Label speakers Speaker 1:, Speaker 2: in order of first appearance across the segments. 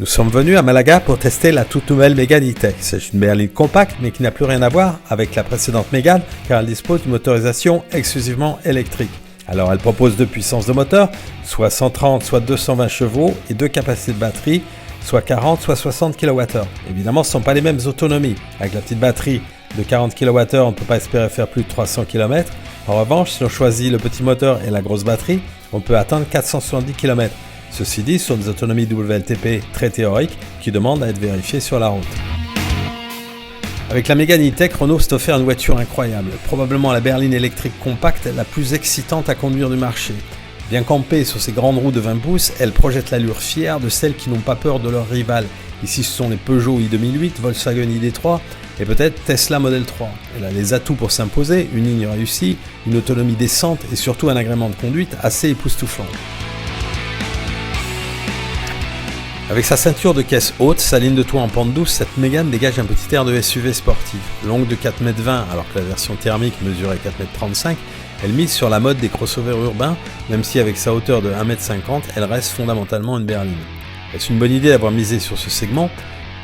Speaker 1: Nous sommes venus à Malaga pour tester la toute nouvelle Mégane E-Tech. C'est une berline compacte mais qui n'a plus rien à voir avec la précédente Mégane car elle dispose d'une motorisation exclusivement électrique. Alors elle propose deux puissances de moteur, soit 130 soit 220 chevaux et deux capacités de batterie, soit 40 soit 60 kWh. Évidemment ce ne sont pas les mêmes autonomies. Avec la petite batterie de 40 kWh on ne peut pas espérer faire plus de 300 km. En revanche si on choisit le petit moteur et la grosse batterie, on peut atteindre 470 km. Ceci dit, ce sont des autonomies WLTP très théoriques qui demandent à être vérifiées sur la route. Avec la Mégane E-Tech, Renault s'est offert une voiture incroyable, probablement la berline électrique compacte la plus excitante à conduire du marché. Bien campée sur ses grandes roues de 20 pouces, elle projette l'allure fière de celles qui n'ont pas peur de leurs rivales. Ici ce sont les Peugeot i2008, Volkswagen ID3 et peut-être Tesla Model 3. Elle a les atouts pour s'imposer, une ligne réussie, une autonomie décente et surtout un agrément de conduite assez époustouflant. Avec sa ceinture de caisse haute, sa ligne de toit en pente douce, cette Mégane dégage un petit air de SUV sportive. Longue de 4,20 m alors que la version thermique mesurait 4,35 m, elle mise sur la mode des crossovers urbains, même si avec sa hauteur de 1,50 m, elle reste fondamentalement une berline. Est-ce une bonne idée d'avoir misé sur ce segment ?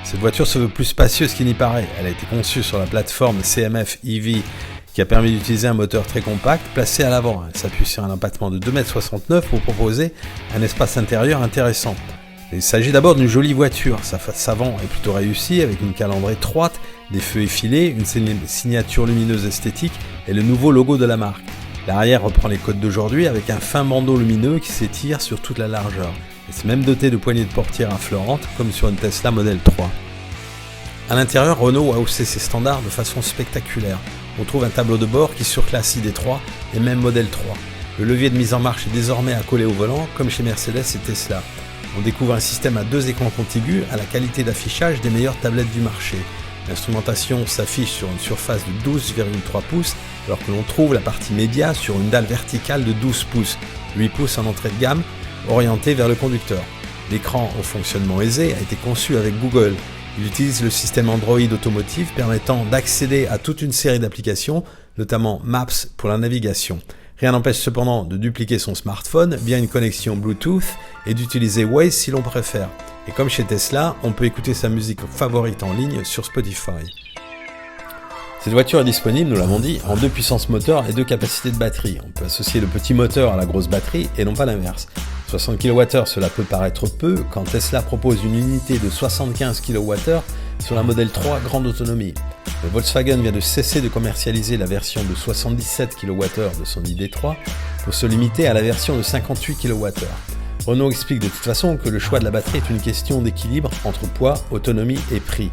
Speaker 1: Cette voiture se veut plus spacieuse qu'il n'y paraît. Elle a été conçue sur la plateforme CMF EV qui a permis d'utiliser un moteur très compact placé à l'avant. Elle s'appuie sur un empattement de 2,69 m pour proposer un espace intérieur intéressant. Il s'agit d'abord d'une jolie voiture, sa face avant est plutôt réussie avec une calandre étroite, des feux effilés, une signature lumineuse esthétique et le nouveau logo de la marque. L'arrière reprend les codes d'aujourd'hui avec un fin bandeau lumineux qui s'étire sur toute la largeur. Et c'est même doté de poignées de portière affleurantes comme sur une Tesla Model 3. À l'intérieur, Renault a haussé ses standards de façon spectaculaire. On trouve un tableau de bord qui surclasse ID3 et même Model 3. Le levier de mise en marche est désormais accolé au volant comme chez Mercedes et Tesla. On découvre un système à deux écrans contigus à la qualité d'affichage des meilleures tablettes du marché. L'instrumentation s'affiche sur une surface de 12,3 pouces alors que l'on trouve la partie média sur une dalle verticale de 12 pouces, 8 pouces en entrée de gamme, orientée vers le conducteur. L'écran au fonctionnement aisé a été conçu avec Google. Il utilise le système Android automotive permettant d'accéder à toute une série d'applications, notamment Maps pour la navigation. Rien n'empêche cependant de dupliquer son smartphone via une connexion Bluetooth et d'utiliser Waze si l'on préfère. Et comme chez Tesla, on peut écouter sa musique favorite en ligne sur Spotify. Cette voiture est disponible, nous l'avons dit, en deux puissances moteur et deux capacités de batterie. On peut associer le petit moteur à la grosse batterie et non pas l'inverse. 60 kWh, cela peut paraître peu quand Tesla propose une unité de 75 kWh sur la Model 3 grande autonomie. Le Volkswagen vient de cesser de commercialiser la version de 77 kWh de son ID3 pour se limiter à la version de 58 kWh. Renault explique de toute façon que le choix de la batterie est une question d'équilibre entre poids, autonomie et prix.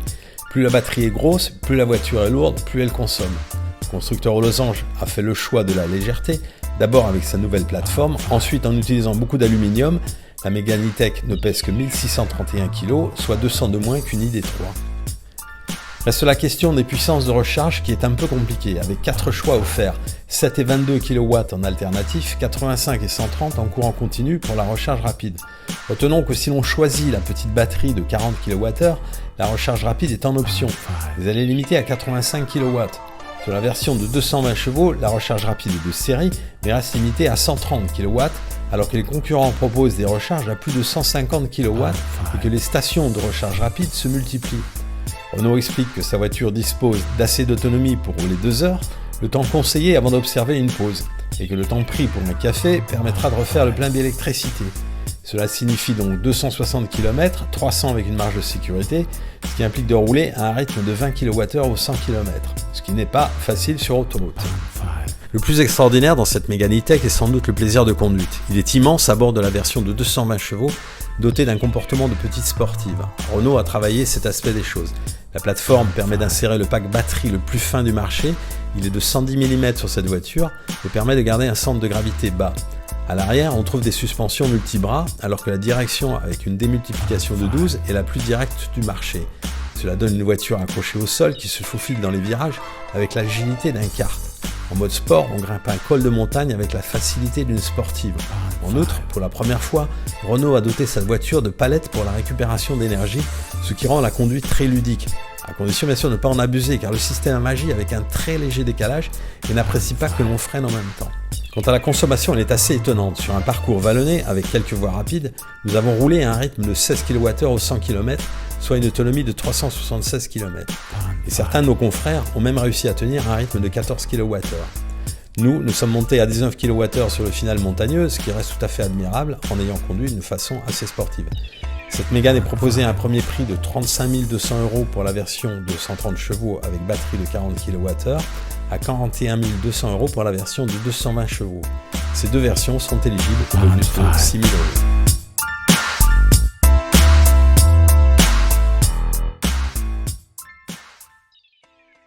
Speaker 1: Plus la batterie est grosse, plus la voiture est lourde, plus elle consomme. Le constructeur aux losanges a fait le choix de la légèreté, d'abord avec sa nouvelle plateforme, ensuite en utilisant beaucoup d'aluminium. La Mégane E-Tech ne pèse que 1631 kg, soit 200 de moins qu'une ID3. Reste la question des puissances de recharge qui est un peu compliquée, avec 4 choix offerts, 7 et 22 kW en alternatif, 85 et 130 en courant continu pour la recharge rapide. Retenons que si l'on choisit la petite batterie de 40 kWh, la recharge rapide est en option, mais elle est limitée à 85 kW. Sur la version de 220 chevaux, la recharge rapide est de série, mais reste limitée à 130 kW, alors que les concurrents proposent des recharges à plus de 150 kW et que les stations de recharge rapide se multiplient. Renault explique que sa voiture dispose d'assez d'autonomie pour rouler 2 heures, le temps conseillé avant d'observer une pause, et que le temps pris pour un café permettra de refaire le plein d'électricité. Cela signifie donc 260 km, 300 avec une marge de sécurité, ce qui implique de rouler à un rythme de 20 kWh au 100 km, ce qui n'est pas facile sur autoroute. Le plus extraordinaire dans cette Mégane E-Tech est sans doute le plaisir de conduite. Il est immense à bord de la version de 220 chevaux, dotée d'un comportement de petite sportive. Renault a travaillé cet aspect des choses. La plateforme permet d'insérer le pack batterie le plus fin du marché, il est de 110 mm sur cette voiture et permet de garder un centre de gravité bas. À l'arrière, on trouve des suspensions multibras, alors que la direction avec une démultiplication de 12 est la plus directe du marché. Cela donne une voiture accrochée au sol qui se faufile dans les virages avec l'agilité d'un kart. En mode sport, on grimpe un col de montagne avec la facilité d'une sportive. En outre, pour la première fois, Renault a doté sa voiture de palettes pour la récupération d'énergie, ce qui rend la conduite très ludique. À condition bien sûr de ne pas en abuser, car le système agit avec un très léger décalage et n'apprécie pas que l'on freine en même temps. Quant à la consommation, elle est assez étonnante. Sur un parcours vallonné, avec quelques voies rapides, nous avons roulé à un rythme de 16 kWh au 100 km, soit une autonomie de 376 km. Et certains de nos confrères ont même réussi à tenir un rythme de 14 kWh. Nous sommes montés à 19 kWh sur le final montagneux, ce qui reste tout à fait admirable en ayant conduit d'une façon assez sportive. Cette Mégane est proposée à un premier prix de 35 200 € pour la version de 130 chevaux avec batterie de 40 kWh, à 41 200 € pour la version de 220 chevaux. Ces deux versions sont éligibles au bonus de 6 000 €.